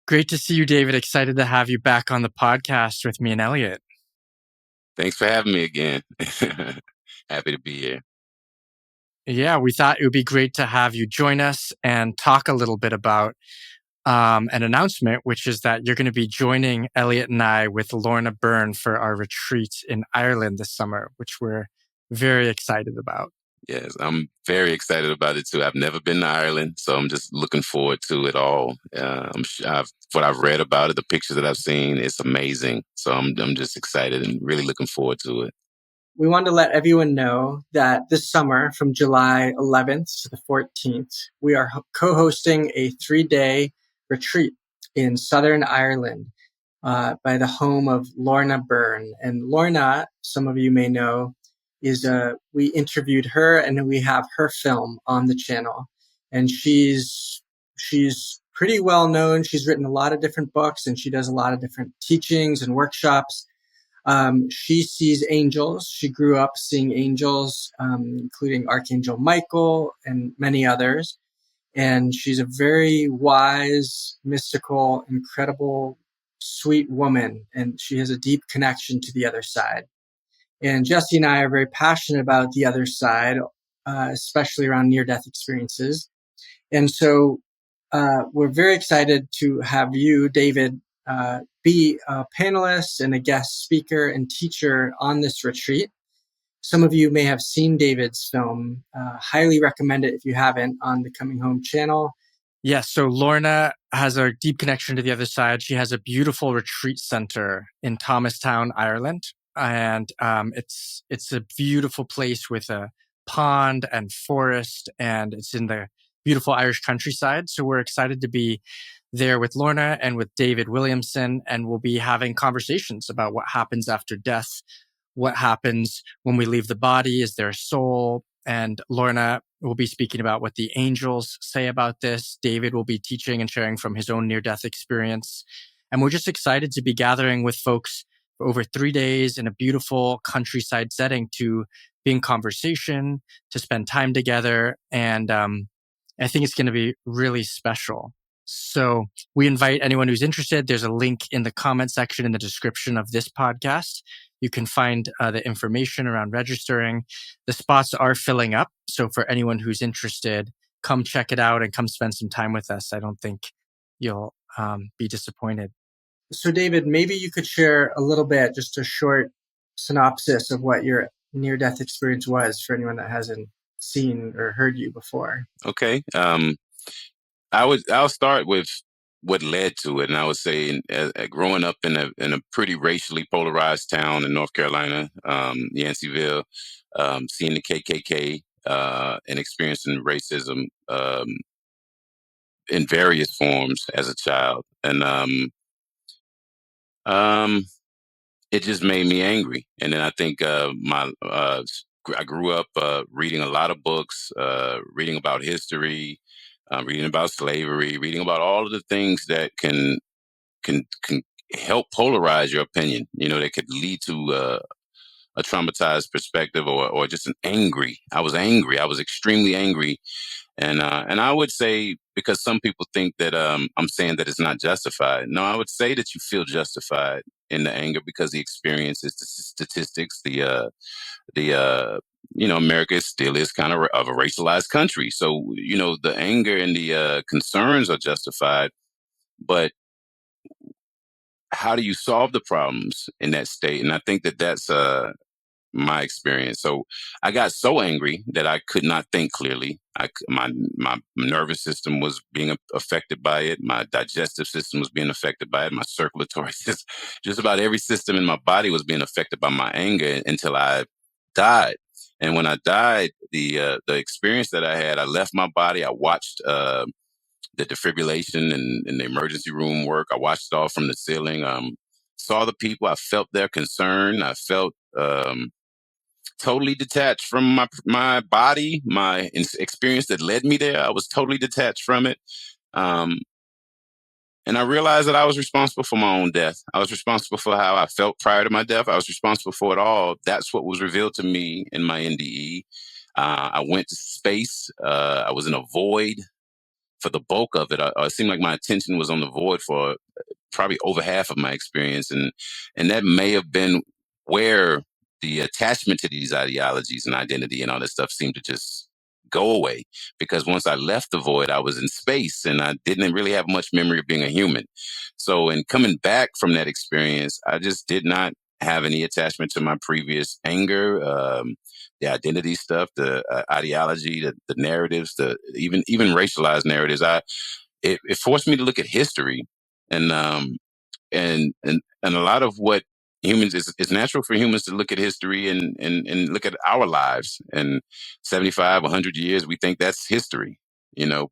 Great to see you, David. Excited to have you back on the podcast with me and Elliot. Thanks for having me again. Happy to be here. Yeah, we thought it would be great to have you join us and talk a little bit about an announcement, which is that you're going to be joining Elliot and I with Lorna Byrne for our retreat in Ireland this summer, which we're very excited about. Yes, I'm very excited about it too. I've never been to Ireland, so I'm just looking forward to it all. What I've read about it, the pictures that I've seen, it's amazing. So I'm just excited and really looking forward to it. We wanted to let everyone know that this summer, from July 11th to the 14th, we are co-hosting a 3-day retreat in Southern Ireland by the home of Lorna Byrne. And Lorna, some of you may know, we interviewed her and we have her film on the channel. And she's pretty well known. She's written a lot of different books and she does a lot of different teachings and workshops. She sees angels. She grew up seeing angels, including Archangel Michael and many others. And she's a very wise, mystical, incredible, sweet woman. And she has a deep connection to the other side. And Jesse and I are very passionate about the other side, especially around near-death experiences. And so we're very excited to have you, David, be a panelist and a guest speaker and teacher on this retreat. Some of you may have seen David's film. Highly recommend it if you haven't on the Coming Home channel. Yes, so Lorna has a deep connection to the other side. She has a beautiful retreat center in Thomastown, Ireland. And it's a beautiful place with a pond and forest, and it's in the beautiful Irish countryside. So we're excited to be there with Lorna and with David Williamson, and we'll be having conversations about what happens after death, what happens when we leave the body, is there a soul? And Lorna will be speaking about what the angels say about this. David will be teaching and sharing from his own near-death experience. And we're just excited to be gathering with folks for over 3 days in a beautiful countryside setting to be in conversation, to spend time together. And I think it's going to be really special. So we invite anyone who's interested. There's a link in the comment section in the description of this podcast. You can find the information around registering. The spots are filling up. So for anyone who's interested, come check it out and come spend some time with us. I don't think you'll be disappointed. So David, maybe you could share a little bit, just a short synopsis of what your near-death experience was for anyone that hasn't seen or heard you before. Okay. I'll start with what led to it, and I would say, growing up in a pretty racially polarized town in North Carolina, Yanceyville, seeing the KKK and experiencing racism in various forms as a child, and it just made me angry. And then I think I grew up reading a lot of books, reading about history, reading about slavery, reading about all of the things that can help polarize your opinion. You know, that could lead to a traumatized perspective or just an angry. I was angry. I was extremely angry. And I would say, because some people think that I'm saying that it's not justified. No, I would say that you feel justified in the anger because the experiences, the statistics, America still is kind of a racialized country. So, the anger and the concerns are justified. But how do you solve the problems in that state? And I think that that's my experience. So I got so angry that I could not think clearly. My nervous system was being affected by it. My digestive system was being affected by it. My circulatory system, just about every system in my body was being affected by my anger until I died. And when I died, the experience that I had, I left my body. I watched the defibrillation and the emergency room work. I watched it all from the ceiling. Saw the people. I felt their concern. I felt totally detached from my body, my experience that led me there. I was totally detached from it. And I realized that I was responsible for my own death. I was responsible for how I felt prior to my death. I was responsible for it all. That's what was revealed to me in my NDE. I went to space. I was in a void. for the bulk of it. It seemed like my attention was on the void for probably over half of my experience, and that may have been where the attachment to these ideologies and identity and all this stuff seemed to just go away, because once I left the void, I was in space and I didn't really have much memory of being a human. So in coming back from that experience, I just did not have any attachment to my previous anger, the identity stuff, the ideology, the narratives, the even racialized narratives. It forced me to look at history, and and a lot of what humans it's natural for humans to look at history and look at our lives, and 75 100 years we think that's history,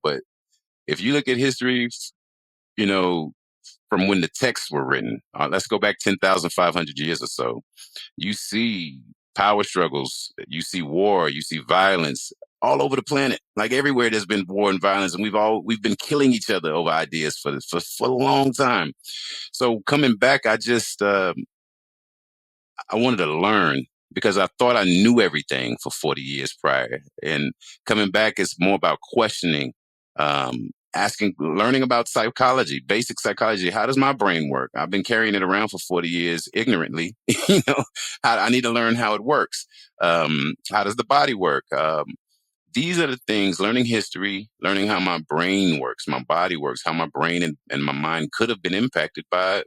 but if you look at history, you know from when the texts were written, let's go back 10,500 years or so, you see power struggles, you see war, you see violence all over the planet. Like everywhere there's been war and violence, and we've been killing each other over ideas for a long time. So coming back, I wanted to learn, because I thought I knew everything for 40 years prior. And coming back is more about questioning, learning about psychology, basic psychology. How does my brain work? I've been carrying it around for 40 years ignorantly. I need to learn how it works. How does the body work? These are the things, learning history, learning how my brain works, my body works, how my brain and my mind could have been impacted by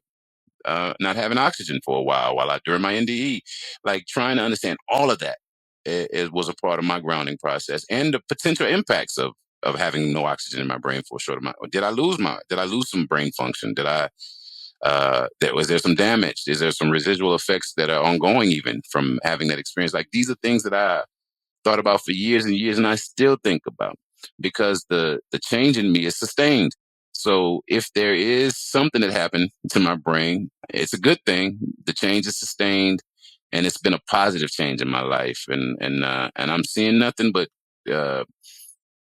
not having oxygen for a while during my NDE, like trying to understand all of that. It was a part of my grounding process, and the potential impacts of having no oxygen in my brain for a short amount. Did I lose some brain function? Was there some damage? Is there some residual effects that are ongoing even from having that experience? Like, these are things that I thought about for years and years, and I still think about, because the change in me is sustained. So if there is something that happened to my brain, it's a good thing. The change is sustained, and it's been a positive change in my life, and I'm seeing nothing but uh,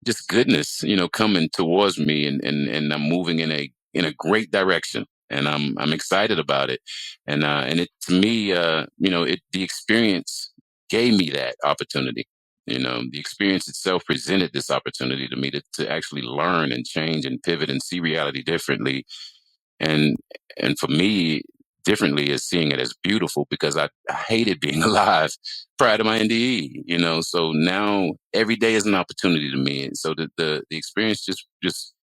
just goodness, coming towards me, and I'm moving in a great direction, and I'm excited about it, and it to me, the experience gave me that opportunity. The experience itself presented this opportunity to me to actually learn and change and pivot and see reality differently, and and for me, differently is seeing it as beautiful, because I hated being alive prior to my NDE. So now every day is an opportunity to me, and so the experience just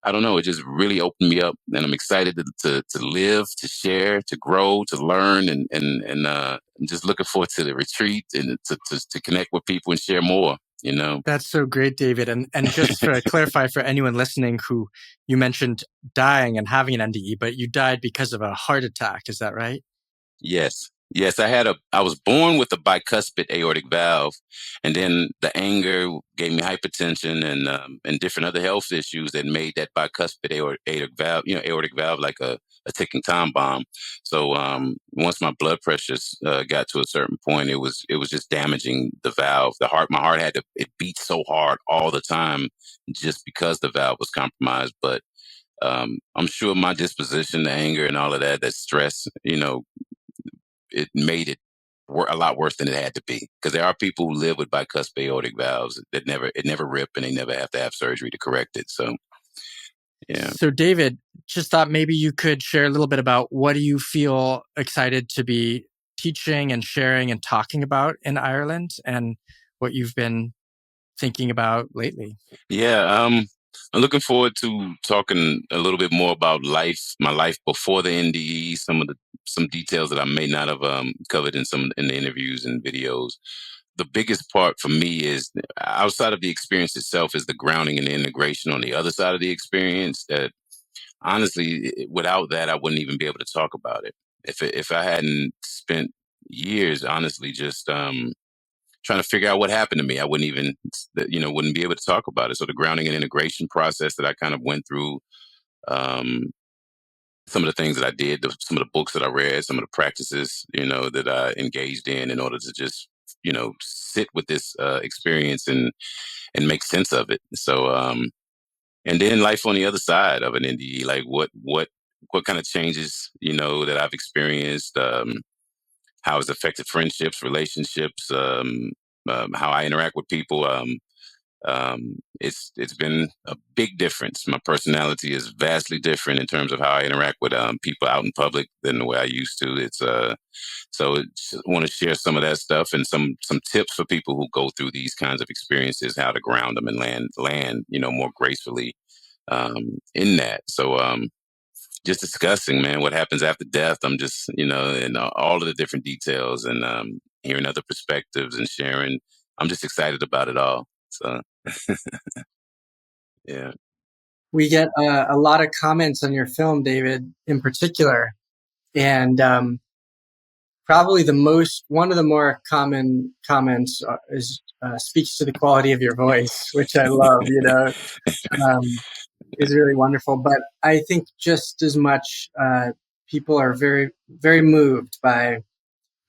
I don't know, it just really opened me up, and I'm excited to live, to share, to grow, to learn, and I'm just looking forward to the retreat, and to connect with people and share more. That's so great, David. And just to clarify for anyone listening, who you mentioned dying and having an NDE, but you died because of a heart attack. Is that right? Yes. Yes, I was born with a bicuspid aortic valve, and then the anger gave me hypertension and different other health issues that made that bicuspid aortic valve like a ticking time bomb. So once my blood pressures got to a certain point, it was just damaging the valve. My heart it beat so hard all the time, just because the valve was compromised. But I'm sure my disposition, the anger, and all of that stress, it made it a lot worse than it had to be, because there are people who live with bicuspid aortic valves that never rip, and they never have to have surgery to correct it. So yeah. So David, just thought maybe you could share a little bit about what do you feel excited to be teaching and sharing and talking about in Ireland, and what you've been thinking about lately. Yeah, I'm looking forward to talking a little bit more about my life before the NDE, some details that I may not have covered in the interviews and videos. The biggest part for me is, outside of the experience itself, is the grounding and the integration on the other side of the experience. That honestly, without that, I wouldn't even be able to talk about it. If I hadn't spent years, honestly, just trying to figure out what happened to me, I wouldn't be able to talk about it. So the grounding and integration process that I kind of went through, um, some of the things that I did, some of the books that I read, some of the practices, that I engaged in order to just, sit with this experience and make sense of it. So, and then life on the other side of an NDE, like what kind of changes, that I've experienced, how it's affected friendships, relationships, how I interact with people. It's been a big difference. My personality is vastly different in terms of how I interact with people out in public than the way I used to. So I want to share some of that stuff and some tips for people who go through these kinds of experiences, how to ground them and land more gracefully in that. So just discussing, man, what happens after death. I'm just, and all of the different details and hearing other perspectives and sharing. I'm just excited about it all. So, yeah. We get a lot of comments on your film, David, in particular, and probably one of the more common comments is speaks to the quality of your voice, which I love. Is really wonderful. But I think just as much, people are very, very moved by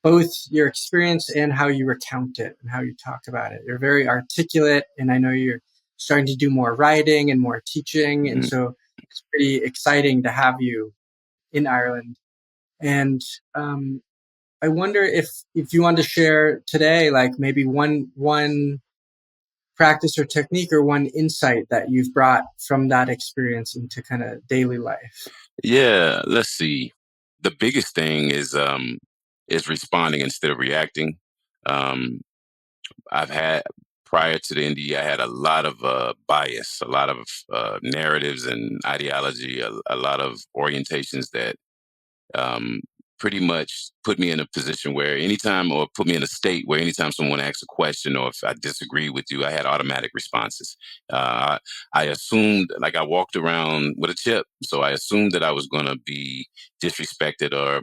both your experience and how you recount it and how you talk about it. You're very articulate, and I know you're starting to do more writing and more teaching, and so it's pretty exciting to have you in Ireland. And I wonder if you want to share today, like maybe one practice or technique or one insight that you've brought from that experience into kind of daily life. Yeah, let's see. The biggest thing is responding instead of reacting. Um, I've had prior to the NDE, I had a lot of bias, a lot of narratives and ideology, a lot of orientations that um, pretty much put me in a position where anytime, or put me in a state where anytime someone asks a question or if I disagree with you, I had automatic responses. I assumed, like I walked around with a chip, so I assumed that I was going to be disrespected or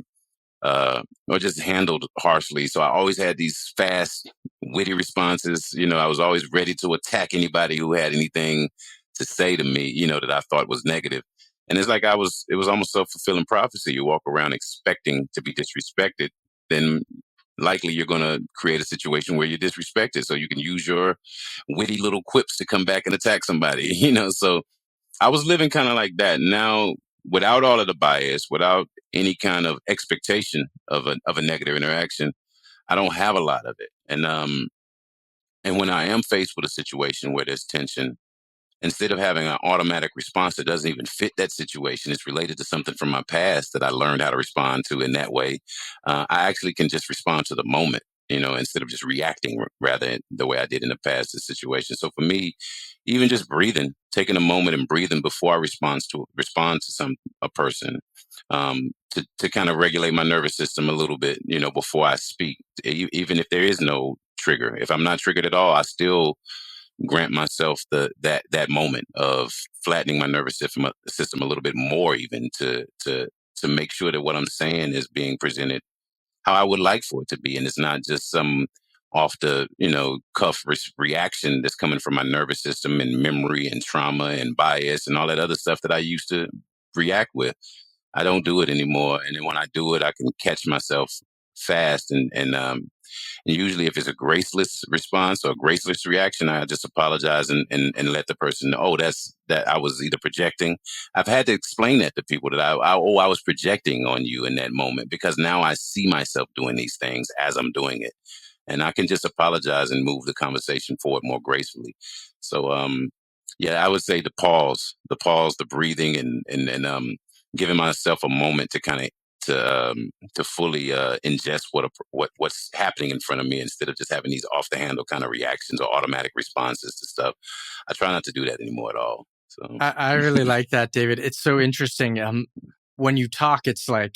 just handled harshly. So I always had these fast, witty responses. I was always ready to attack anybody who had anything to say to me, that I thought was negative. And it's like it was almost self-fulfilling prophecy. You walk around expecting to be disrespected, then likely you're going to create a situation where you're disrespected. So you can use your witty little quips to come back and attack somebody, So I was living kind of like that. Now, without all of the bias, without any kind of expectation of a negative interaction, I don't have a lot of it. And when I am faced with a situation where there's tension, instead of having an automatic response that doesn't even fit that situation, it's related to something from my past that I learned how to respond to in that way. I actually can just respond to the moment, instead of just reacting rather the way I did in the past to situation. So for me, even just breathing, taking a moment and breathing before I respond to a person, to kind of regulate my nervous system a little bit, before I speak, even if there is no trigger. If I'm not triggered at all, I still grant myself that moment of flattening my nervous system a little bit more, even to make sure that what I'm saying is being presented how I would like for it to be, and it's not just some off the cuff reaction that's coming from my nervous system and memory and trauma and bias and all that other stuff that I used to react with. I don't do it anymore, and then when I do it, I can catch myself fast and usually, if it's a graceless response or a graceless reaction, I just apologize and let the person know, oh, that I was either projecting. I've had to explain that to people that I was projecting on you in that moment because now I see myself doing these things as I'm doing it. And I can just apologize and move the conversation forward more gracefully. So, yeah, I would say the breathing and giving myself a moment to kind of to fully ingest what's happening in front of me instead of just having these off the handle kind of reactions or automatic responses to stuff. I try not to do that anymore at all. So I really like that, David. It's so interesting. When you talk, it's like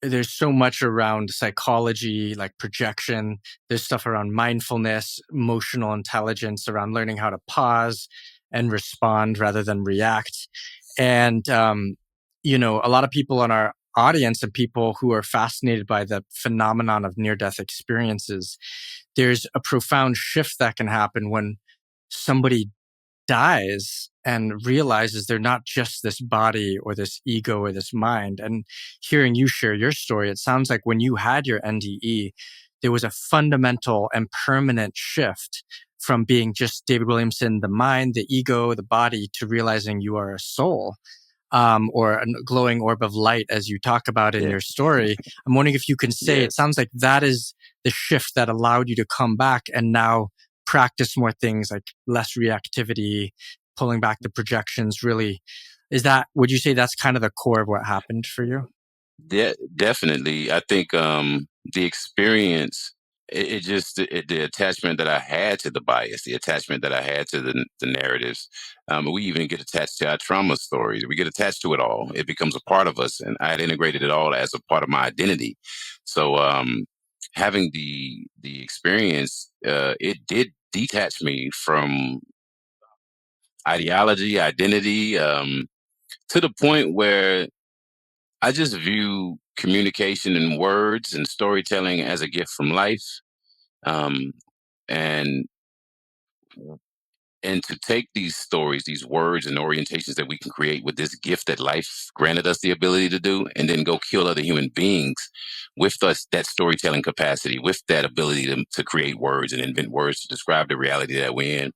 there's so much around psychology, like projection. There's stuff around mindfulness, emotional intelligence, around learning how to pause and respond rather than react. And, a lot of people in our audience and people who are fascinated by the phenomenon of near-death experiences, there's a profound shift that can happen when somebody dies and realizes they're not just this body or this ego or this mind. And hearing you share your story, it sounds like when you had your NDE, there was a fundamental and permanent shift from being just David Williamson, the mind, the ego, the body, to realizing you are a soul, or a glowing orb of light, as you talk about in your story. I'm wondering if you can say, it sounds like that is the shift that allowed you to come back and now practice more things like less reactivity, pulling back the projections. Really, would you say that's kind of the core of what happened for you? Definitely. I think the experience, the attachment that I had to the bias, the attachment that I had to the narratives. We even get attached to our trauma stories. We get attached to it all. It becomes a part of us, and I had integrated it all as a part of my identity. So having the experience, it did detach me from ideology, identity, to the point where I just view communication and words and storytelling as a gift from life, um, and and to take these stories, these words and orientations that we can create with this gift that life granted us the ability to do, and then go kill other human beings with us that storytelling capacity, with that ability to create words and invent words to describe the reality that we're in.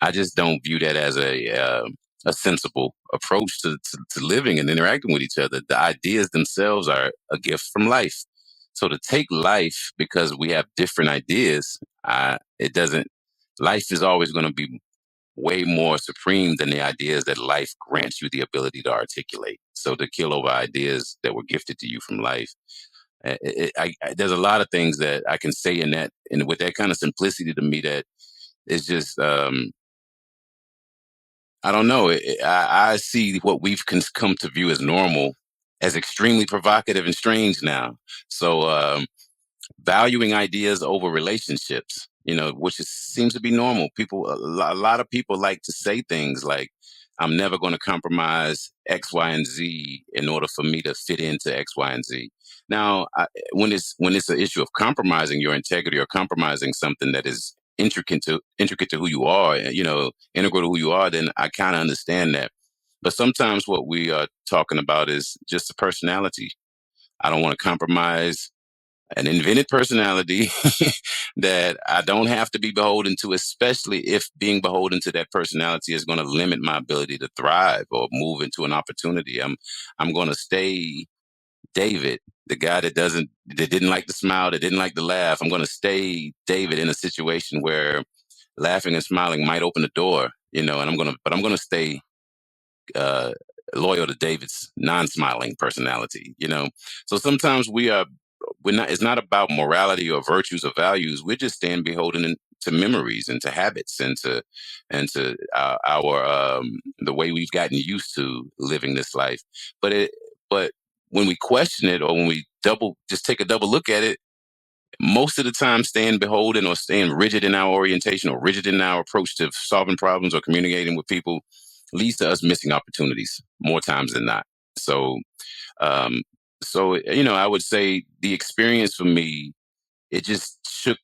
I just don't view that as a sensible approach to living and interacting with each other. The ideas themselves are a gift from life. So to take life because we have different ideas, it doesn't. Life is always going to be way more supreme than the ideas that life grants you the ability to articulate. So to kill over ideas that were gifted to you from life, there's a lot of things that I can say in that, and with that kind of simplicity to me, that it's just. I don't know. I see what we've come to view as normal as extremely provocative and strange now. So valuing ideas over relationships, seems to be normal. A lot of people like to say things like, "I'm never going to compromise X, Y, and Z in order for me to fit into X, Y, and Z." Now, when it's an issue of compromising your integrity or compromising something that is intricate to who you are, integral to who you are, then I kind of understand that. But sometimes what we are talking about is just a personality. I don't want to compromise an invented personality that I don't have to be beholden to, especially if being beholden to that personality is going to limit my ability to thrive or move into an opportunity. I'm going to stay David, the guy that didn't like to smile, that didn't like to laugh. I'm going to stay David in a situation where laughing and smiling might open the door, and I'm going to stay uh, loyal to David's non-smiling personality. So sometimes we're not. It's not about morality or virtues or values. We're just staying beholden to memories and to habits and to our the way we've gotten used to living this life. But when we question it, or when we just take a double look at it, most of the time staying beholden or staying rigid in our orientation or rigid in our approach to solving problems or communicating with people leads to us missing opportunities more times than not. So, um, I would say the experience for me, it just shook.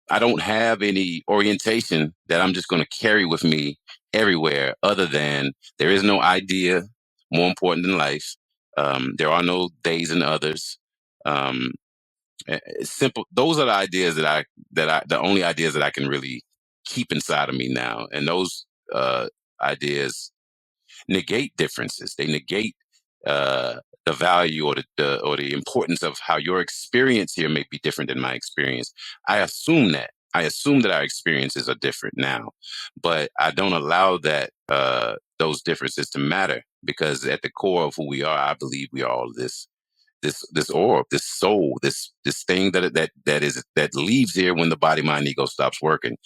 I don't have any orientation that I'm just going to carry with me everywhere, other than there is no idea more important than life. There are no days and others. Um, it's simple. Those are the ideas the only ideas that I can really keep inside of me now. And those ideas negate differences. They negate uh, the value or the importance of how your experience here may be different than my experience. I assume that. I assume that our experiences are different now, but I don't allow that those differences to matter, because at the core of who we are, I believe we are all this orb, this soul, this thing that leaves here when the body, mind, ego stops working.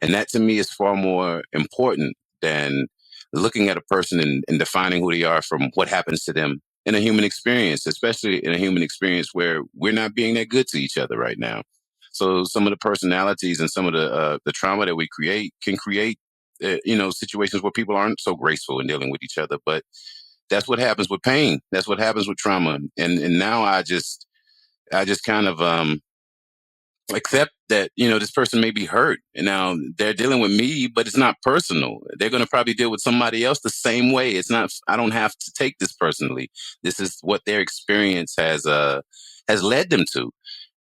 And that to me is far more important than looking at a person and defining who they are from what happens to them in a human experience, especially in a human experience where we're not being that good to each other right now. So some of the personalities and some of the trauma that we create can create situations where people aren't so graceful in dealing with each other. But that's what happens with pain. That's what happens with trauma. And now I just kind of accept that this person may be hurt, and now they're dealing with me, but it's not personal. They're going to probably deal with somebody else the same way. It's not. I don't have to take this personally. This is what their experience has led them to,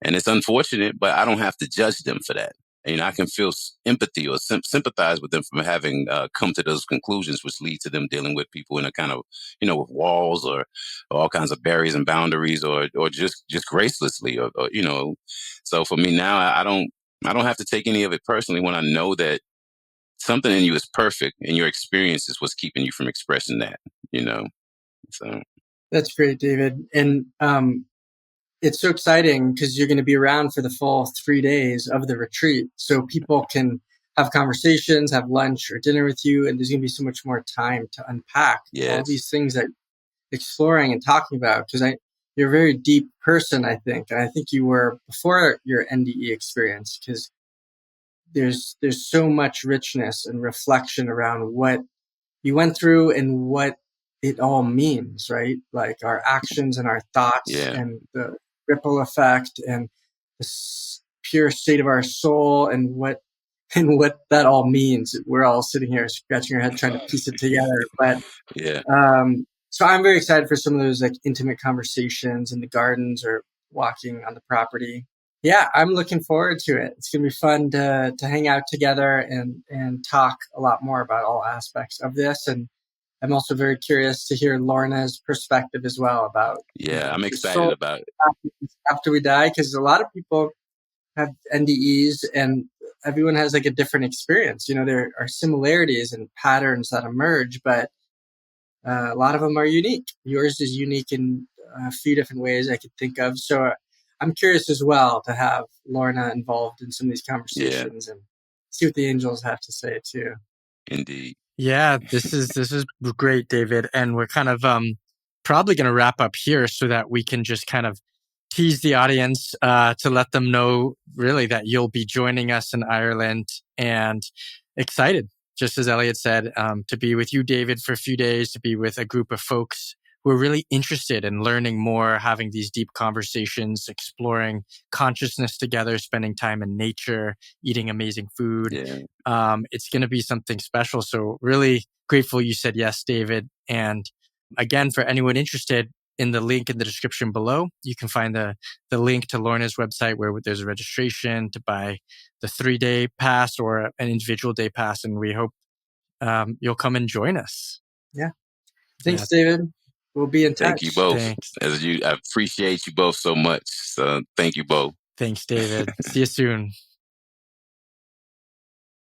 and it's unfortunate, but I don't have to judge them for that. I can feel empathy or sympathize with them from having come to those conclusions, which lead to them dealing with people in a kind of, with walls or all kinds of barriers and boundaries, or just gracelessly, or. So for me now, I don't. I don't have to take any of it personally when I know that something in you is perfect and your experience is what's keeping you from expressing that, So That's great, David. And it's so exciting because you're going to be around for the full 3 days of the retreat. So people can have conversations, have lunch or dinner with you, and there's going to be so much more time to unpack all yes. these things that exploring and talking about. Because you're a very deep person, I think. And I think you were before your NDE experience, because there's so much richness and reflection around what you went through and what it all means, right? Like our actions and our thoughts Yeah. and the ripple effect and the pure state of our soul and what that all means. We're all sitting here scratching our head trying to piece it together. But Yeah. so I'm very excited for some of those like intimate conversations in the gardens or walking on the property. Yeah, I'm looking forward to it. It's going to be fun to hang out together and talk a lot more about all aspects of this. And I'm also very curious to hear Lorna's perspective as well about I'm the excited soul about it. after we die, because a lot of people have NDEs and everyone has like a different experience. There are similarities and patterns that emerge, but a lot of them are unique. Yours is unique in a few different ways I could think of. So I'm curious as well to have Lorna involved in some of these conversations and see what the angels have to say too. Indeed. Yeah, this is great, David. And we're kind of probably going to wrap up here so that we can just kind of tease the audience to let them know really that you'll be joining us in Ireland, and excited, just as Elliot said, to be with you, David, for a few days, to be with a group of folks who are really interested in learning more, having these deep conversations, exploring consciousness together, spending time in nature, eating amazing food. It's going to be something special. So really grateful you said yes, David. And again, for anyone interested, in the link in the description below, you can find the link to Lorna's website where there's a registration to buy the 3-day pass or an individual day pass. And we hope you'll come and join us. Yeah. Thanks, David. We'll be in touch. Thank you both. Thanks. I appreciate you both so much. So thank you both. Thanks, David. See you soon.